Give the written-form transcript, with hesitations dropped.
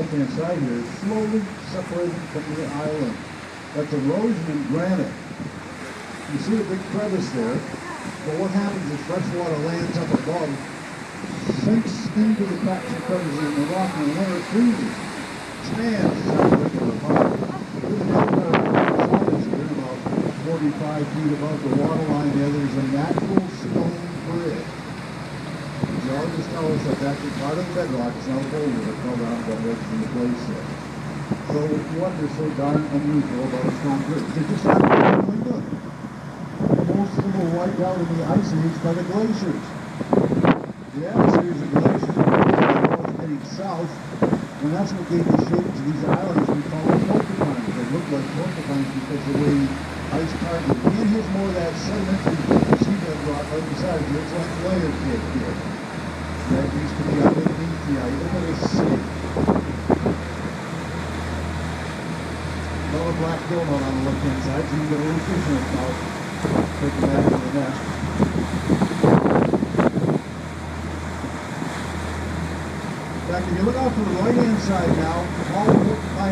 left-hand side here is slowly separating from the island. That's erosion and granite. You see a big crevice there, but what happens is freshwater lands up above, sinks into the cracks and crevices in the rock, and when it freezes, expands out of the pond. There's another solid here, about 45 feet above the water line there. There's a natural stone bridge. Geologists tell us that's actually part of the bedrock. It's not a boulder that fell down and got wedged into place there. So what is so darn unusual about a stone bridge? They're just not really good. Most of them were wiped out in the ice age by the glaciers. We have a series of glaciers getting south, and that's what gave the shape to these islands we call them porcupines. They look like porcupines because the way ice carving. And here's more of that sedimentary seabed rock right beside you. It's like layer cake here. That used to be underneath the ice. Look at this sea. Another black donut on the left-hand side, so you can get a little fish in its mouth. Take that into the nest. In fact, if you look out to the right-hand side now, all the